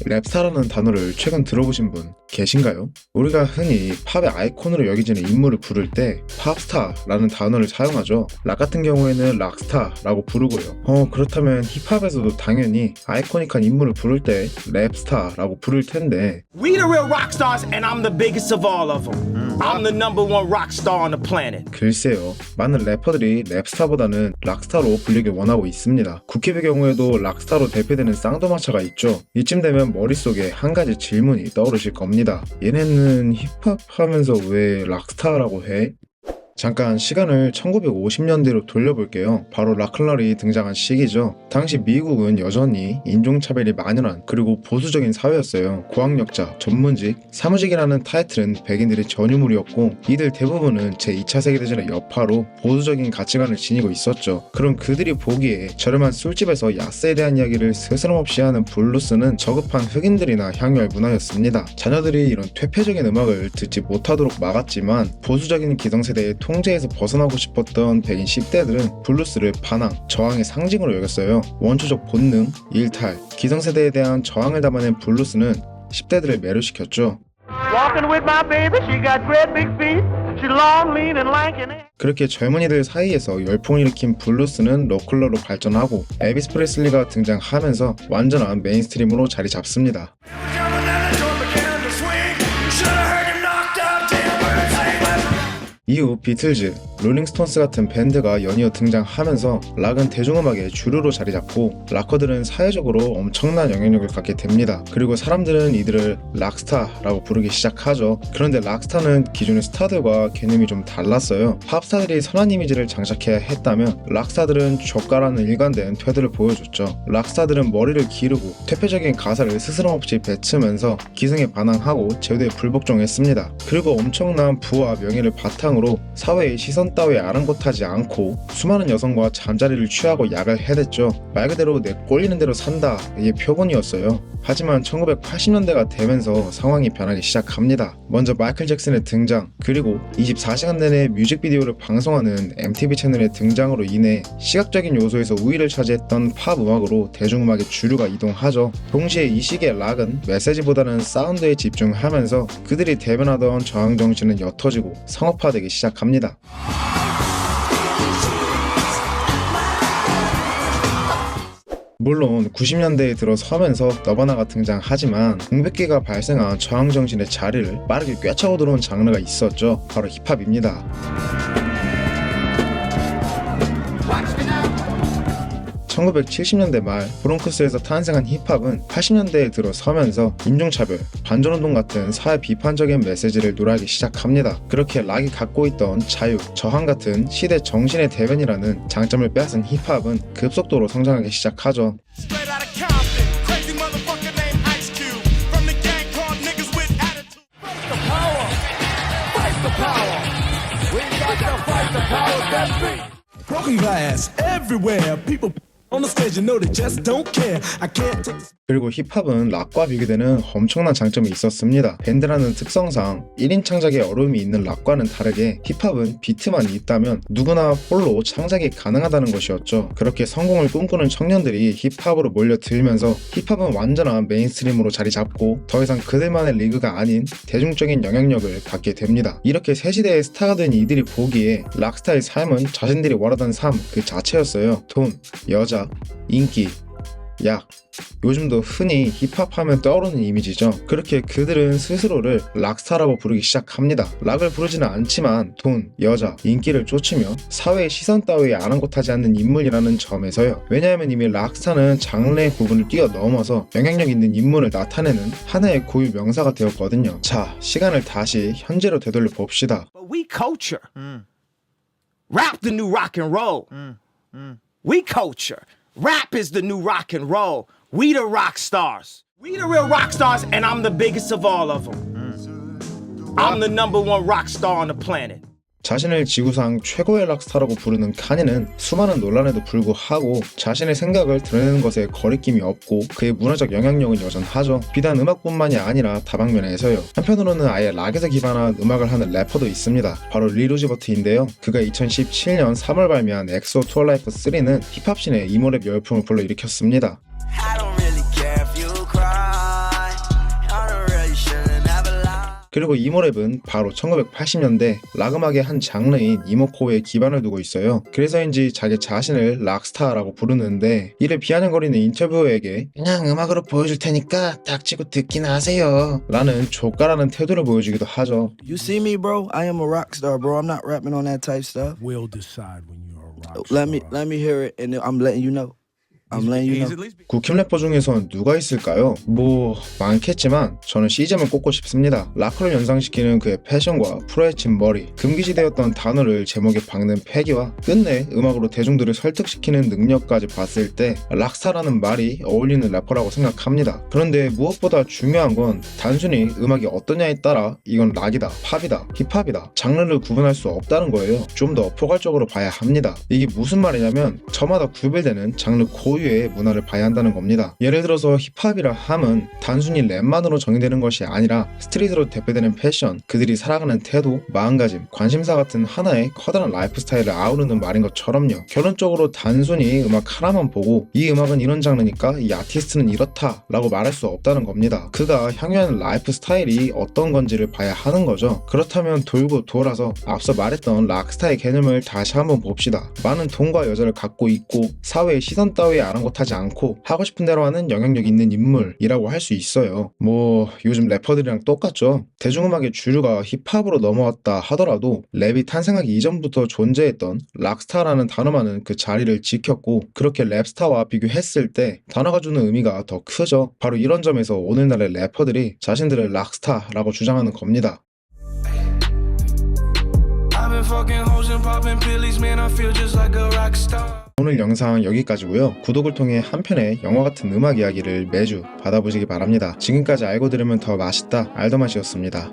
랩스타라는 단어를 최근 들어보신 분 계신가요? 우리가 흔히 팝의 아이콘으로 여겨지는 인물을 부를 때 팝스타라는 단어를 사용하죠. 락 같은 경우에는 락스타라고 부르고요. 그렇다면 힙합에서도 당연히 아이코닉한 인물을 부를 때 랩스타라고 부를 텐데 We the real rock stars and I'm the biggest of all of them. I'm the number one rock star on the planet. 글쎄요. 많은 래퍼들이 랩스타보다는 락스타로 불리길 원하고 있습니다. 국힙의 경우에도 락스타로 대표되는 쌍도마차가 있죠. 이쯤 되면 머릿속에 한 가지 질문이 떠오르실 겁니다. 얘네는 힙합 하면서 왜 락스타라고 해? 잠깐 시간을 1950년대로 돌려볼게요. 바로 락클락이 등장한 시기죠. 당시 미국은 여전히 인종차별이 만연한 그리고 보수적인 사회였어요. 고학력자, 전문직, 사무직이라는 타이틀은 백인들의 전유물이었고 이들 대부분은 제2차 세계대전의 여파로 보수적인 가치관을 지니고 있었죠. 그럼 그들이 보기에 저렴한 술집에서 야스에 대한 이야기를 스스럼없이 하는 블루스는 저급한 흑인들이나 향유할 문화였습니다. 자녀들이 이런 퇴폐적인 음악을 듣지 못하도록 막았지만 보수적인 기성세대의 통제에서 벗어나고 싶었던 백인 10대들은 블루스를 반항, 저항의 상징으로 여겼어요. 원초적 본능, 일탈, 기성세대에 대한 저항을 담아낸 블루스는 10대들을 매료시켰죠. 그렇게 젊은이들 사이에서 열풍을 일으킨 블루스는 록클러로 발전하고 엘비스 프레슬리가 등장하면서 완전한 메인스트림으로 자리 잡습니다. 이후 비틀즈, 롤링스톤스 같은 밴드가 연이어 등장하면서 락은 대중음악의 주류로 자리 잡고 락커들은 사회적으로 엄청난 영향력을 갖게 됩니다. 그리고 사람들은 이들을 락스타라고 부르기 시작하죠. 그런데 락스타는 기존의 스타들과 개념이 좀 달랐어요. 팝스타들이 선한 이미지를 장착해야 했다면 락스타들은 저가라는 일관된 태도를 보여줬죠. 락스타들은 머리를 기르고 퇴폐적인 가사를 스스럼없이 뱉으면서 기승에 반항하고 제도에 불복종했습니다. 그리고 엄청난 부와 명예를 바탕으로 사회의 시선 따위에 아랑곳하지 않고 수많은 여성과 잠자리를 취하고 약을 해댔죠. 말 그대로 내 꼴리는 대로 산다 의 표본이었어요. 하지만 1980년대가 되면서 상황이 변하기 시작합니다. 먼저 마이클 잭슨의 등장, 그리고 24시간 내내 뮤직비디오를 방송하는 MTV 채널의 등장으로 인해 시각적인 요소에서 우위를 차지했던 팝 음악으로 대중음악의 주류가 이동하죠. 동시에 이 시기의 락은 메시지보다는 사운드에 집중하면서 그들이 대변하던 저항 정신은 옅어지고 상업화되기 시작합니다. 물론 90년대에 들어서면서 너바나가 등장하지만 공백기가 발생한 저항정신의 자리를 빠르게 꿰차고 들어온 장르가 있었죠. 바로 힙합입니다. 1970년대 말 브롱크스에서 탄생한 힙합은 80년대에 들어서면서 인종차별, 반전운동 같은 사회 비판적인 메시지를 노래하기 시작합니다. 그렇게 락이 갖고 있던 자유, 저항 같은 시대 정신의 대변이라는 장점을 빼앗은 힙합은 급속도로 성장하기 시작하죠. Broken glass everywhere. People on the stage, you know they just don't care. I can't take 그리고 힙합은 락과 비교되는 엄청난 장점이 있었습니다. 밴드라는 특성상 1인 창작에 어려움이 있는 락과는 다르게 힙합은 비트만 있다면 누구나 홀로 창작이 가능하다는 것이었죠. 그렇게 성공을 꿈꾸는 청년들이 힙합으로 몰려들면서 힙합은 완전한 메인스트림으로 자리 잡고 더 이상 그들만의 리그가 아닌 대중적인 영향력을 갖게 됩니다. 이렇게 새 시대의 스타가 된 이들이 보기에 락스타의 삶은 자신들이 원하던 삶 그 자체였어요. 돈, 여자, 인기, 약, 요즘도 흔히 힙합하면 떠오르는 이미지죠. 그렇게 그들은 스스로를 락스타라고 부르기 시작합니다. 락을 부르지는 않지만 돈, 여자, 인기를 쫓으며 사회의 시선 따위에 아랑곳하지 않는 인물이라는 점에서요. 왜냐하면 이미 락스타는 장르의 구분을 뛰어넘어서 영향력 있는 인물을 나타내는 하나의 고유 명사가 되었거든요. 자, 시간을 다시 현재로 되돌려 봅시다. But we culture. Rap the new rock and roll. We culture. Rap is the new rock and roll. We the rock stars. We the real rock stars and I'm the biggest of all of them. I'm the number one rock star on the planet. 자신을 지구상 최고의 락스타라고 부르는 카니는 수많은 논란에도 불구하고 자신의 생각을 드러내는 것에 거리낌이 없고 그의 문화적 영향력은 여전하죠. 비단 음악뿐만이 아니라 다방면에서요. 한편으로는 아예 락에서 기반한 음악을 하는 래퍼도 있습니다. 바로 릴 우지 버트인데요. 그가 2017년 3월 발매한 엑소 투어 라이프 3는 힙합씬에 이모랩 열풍을 불러일으켰습니다. I don't really care if you cry. 그리고 이모랩은 바로 1980년대 락 음악의 한 장르인 이모코어에 기반을 두고 있어요. 그래서인지 자기 자신을 락스타라고 부르는데 이를 비아냥거리는 인터뷰어에게 그냥 음악으로 보여줄 테니까 닥치고 듣기나 하세요 라는 조카라는 태도를 보여주기도 하죠. You see me, bro? I am a rock star, bro. I'm not rapping on that type stuff. We'll decide when you're a rock Let me hear it, and I'm letting you know. I'm letting you know. 국힙 래퍼 중에선 누가 있을까요? 뭐 많겠지만 저는 CJ만 꼽고 싶습니다. 락커를 연상시키는 그의 패션과 풀어헤친 머리, 금기시되었던 단어를 제목에 박는 패기와 끝내 음악으로 대중들을 설득시키는 능력까지 봤을 때 락스타라는 말이 어울리는 래퍼라고 생각합니다. 그런데 무엇보다 중요한 건 단순히 음악이 어떠냐에 따라 이건 락이다, 팝이다, 힙합이다 장르를 구분할 수 없다는 거예요. 좀 더 포괄적으로 봐야 합니다. 이게 무슨 말이냐면 저마다 구별되는 장르 고유의 문화를 봐야 한다는 겁니다. 예를 들어서 힙합이라 함은 단순히 랩만으로 정의되는 것이 아니라 스트릿으로 대표되는 패션, 그들이 살아가는 태도, 마음가짐, 관심사 같은 하나의 커다란 라이프 스타일을 아우르는 말인 것처럼요. 결론적으로 단순히 음악 하나만 보고 이 음악은 이런 장르니까 이 아티스트는 이렇다 라고 말할 수 없다는 겁니다. 그가 향유하는 라이프 스타일이 어떤 건지를 봐야 하는 거죠. 그렇다면 돌고 돌아서 앞서 말했던 락스타의 개념을 다시 한번 봅시다. 많은 돈과 여자를 갖고 있고 사회의 시선 따위에 아랑곳하지 않고 하고 싶은 대로 하는 영향력 있는 인물이라고 할 수 있어요. 뭐 요즘 래퍼들이랑 똑같죠. 대중음악의 주류가 힙합으로 넘어왔다 하더라도 랩이 탄생하기 이전부터 존재했던 락스타라는 단어만은 그 자리를 지켰고 그렇게 랩스타와 비교했을 때 단어가 주는 의미가 더 크죠. 바로 이런 점에서 오늘날의 래퍼들이 자신들을 락스타라고 주장하는 겁니다. Fucking hoes and popping pillies, man, I feel just like a rock star. 오늘 영상 여기까지고요. 구독을 통해 한 편의 영화 같은 음악 이야기를 매주 받아보시기 바랍니다. 지금까지 알고 들으면 더 맛있다 알더 맛이었습니다.